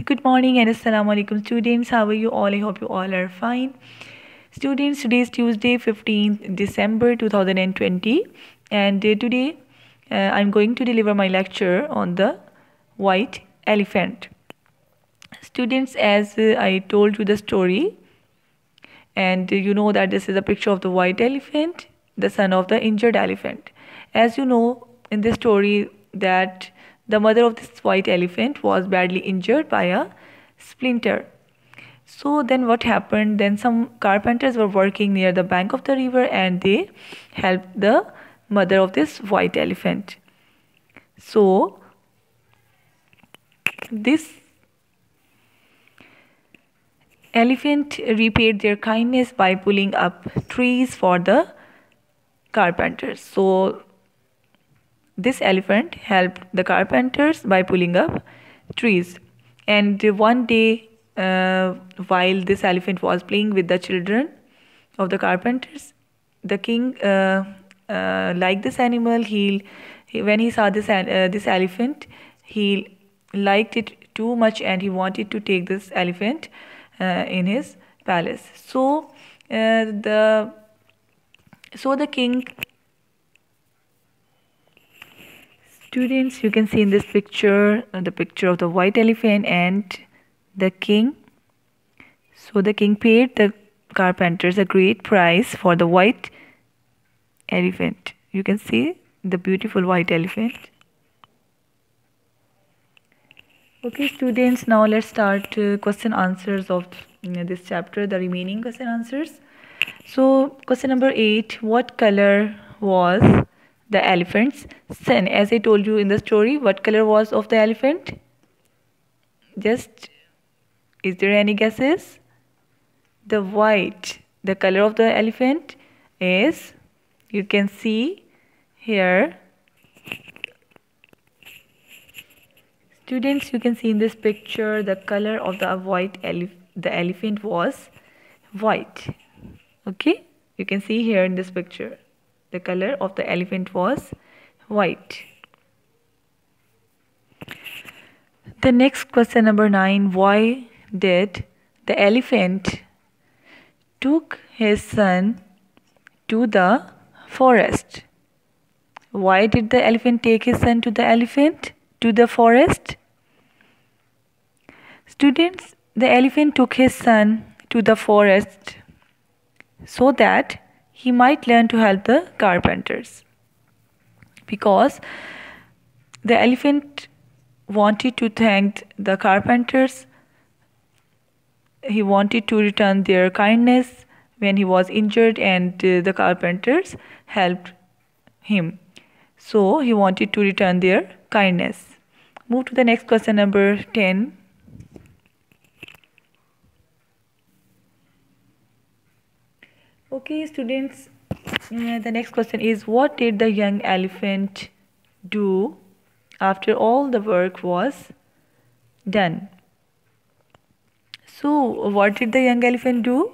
Good morning and assalamu alaikum students. How are you all? I hope you all are fine. Students, today is Tuesday 15th December 2020 and today I'm going to deliver my lecture on the white elephant. Students, as I told you the story, and you know that this is a picture of the white elephant, the son of the injured elephant. As you know in this story that the mother of this white elephant was badly injured by a splinter. So then what happened? Then some carpenters were working near the bank of the river and they helped the mother of this white elephant. So this elephant repaid their kindness by pulling up trees for the carpenters. So this elephant helped the carpenters by pulling up trees. And one day, while this elephant was playing with the children of the carpenters, the king liked this animal. When he saw this elephant, he liked it too much, and he wanted to take this elephant in his palace. So the king. Students, you can see in this picture the picture of the white elephant and the king. So the king paid the carpenters a great price for the white elephant. You can see the beautiful white elephant. Okay students, now let's start question answers of this chapter, the remaining question answers. So question number 8, what color was the elephant's son? As I told you in the story, what color was of the elephant? Just, is there any guesses? The white. The color of the elephant is, you can see here. Students, you can see in this picture the color of the elephant was white. Okay, you can see here in this picture the color of the elephant was white. The next question number 9, why did the elephant took his son to the forest? Why did the elephant take his son to the forest? Students, the elephant took his son to the forest so that he might learn to help the carpenters, because the elephant wanted to thank the carpenters. He wanted to return their kindness when he was injured and the carpenters helped him. So he wanted to return their kindness. Move to the next question number 10. Okay students, the next question is, what did the young elephant do after all the work was done? So what did the young elephant do?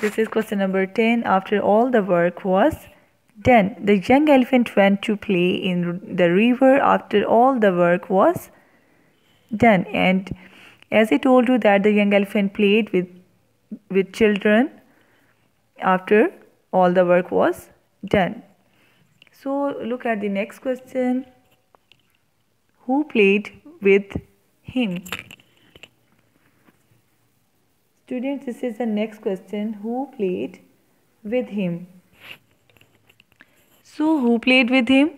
This is question number 10. After all the work was done, the young elephant went to play in the river after all the work was done. And as I told you that the young elephant played with children after all the work was done. So look at the next question. Who played with him? Students, this is the next question. Who played with him? So who played with him?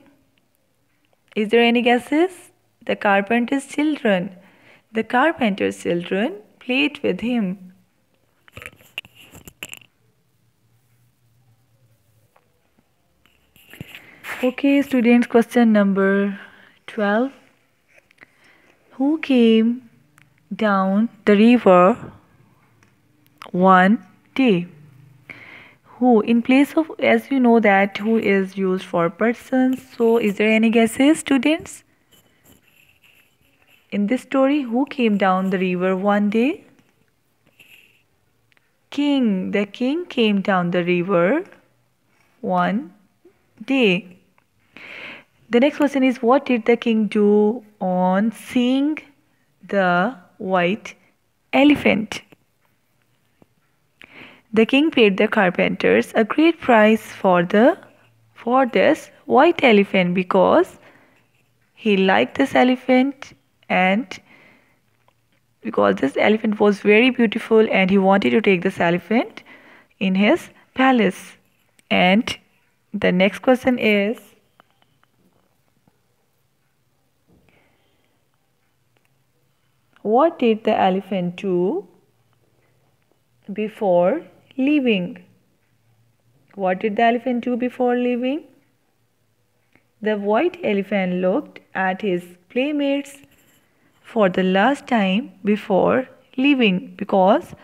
Is there any guesses? The carpenter's children. The carpenter's children played with him. Okay students, question number 12. Who came down the river one day? Who, in place of, as you know that who is used for persons, so is there any guesses students? In this story, who came down the river one day? King. The king came down the river one day. The next question is, what did the king do on seeing the white elephant? The king paid the carpenters a great price for this white elephant because he liked this elephant, and because this elephant was very beautiful and he wanted to take this elephant in his palace. And the next question is, what did the elephant do before leaving? What did the elephant do before leaving? The white elephant looked at his playmates for the last time before leaving because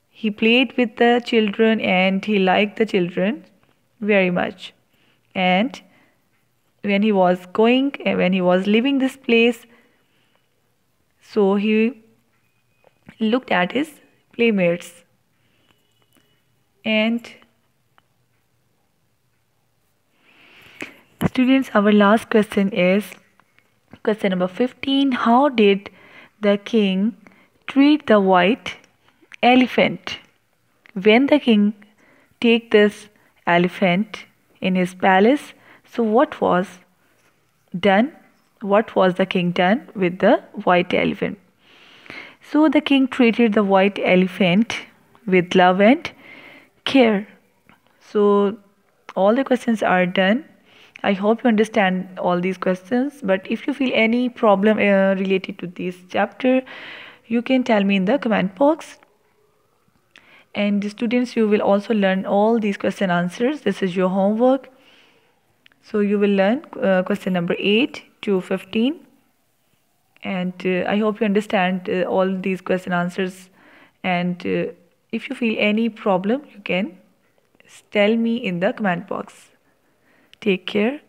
he played with the children and he liked the children very much. And when he was leaving this place, so he looked at his playmates. And students, our last question is question number 15. How did the king treat the white elephant? When the king take this elephant in his palace, so what was done? What was the king done with the white elephant? So the king treated the white elephant with love and care. So all the questions are done. I hope you understand all these questions, but if you feel any problem related to this chapter, you can tell me in the comment box. And students, you will also learn all these question answers. This is your homework. So you will learn question number 8 to 15. And I hope you understand all these question answers. And if you feel any problem, you can tell me in the comment box. Take care.